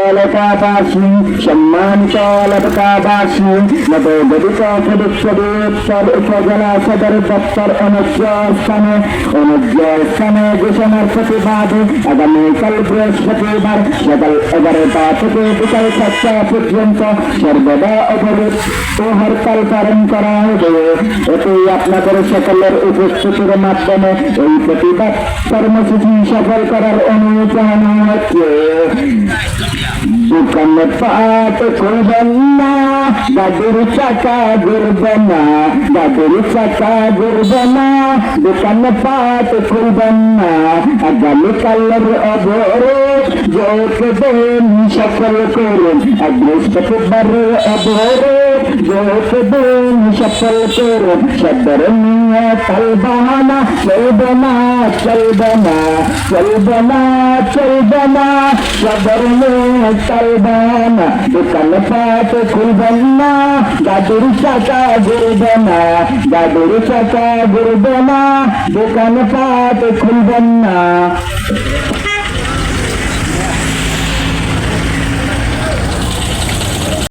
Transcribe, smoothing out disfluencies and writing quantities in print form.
এলাকাবাসী, সম্মানিত এলাকাবাসী, নবগঠিত সদস্যদের উত্তর উপজেলা সদর দপ্তর অনুজ্ঞ স্থানে ঘোষণার প্রতিবাদে আগামীকাল বৃহস্পতিবার সকাল 11টা থেকে বিকাল 7টা পর্যন্ত সর্বদা অবরোধ ও হরতাল পালন করা হবে। এতে আপনাদের সকলের উপস্থিতির মাধ্যমে এই প্রতিবাদ কর্মসূচি সফল করার অনুরোধ জানানো হচ্ছে। দোকানে পাট করবেন না, গাড়ির চাকা ঘুরবে না, গাড়ির চাকা ঘুরবে না, দোকানে পাট খুলবেন না। আগামীকালের অবরোধ যোগ দেন সফল করুন, বৃহস্পতিবার অবরোধ যোগ দেন সফল করুন। সদর নিয়ে তালবাহানা চলবে না, চলবে না, চলবে না, চলবে না, সদর নিয়ে তালবাহানা। দোকানে পাট খুলবেন না, গাড়ির চাকা ঘুরবে না, গাড়ির চাকা ঘুরবে না, দোকানে পাট খুলবেন না।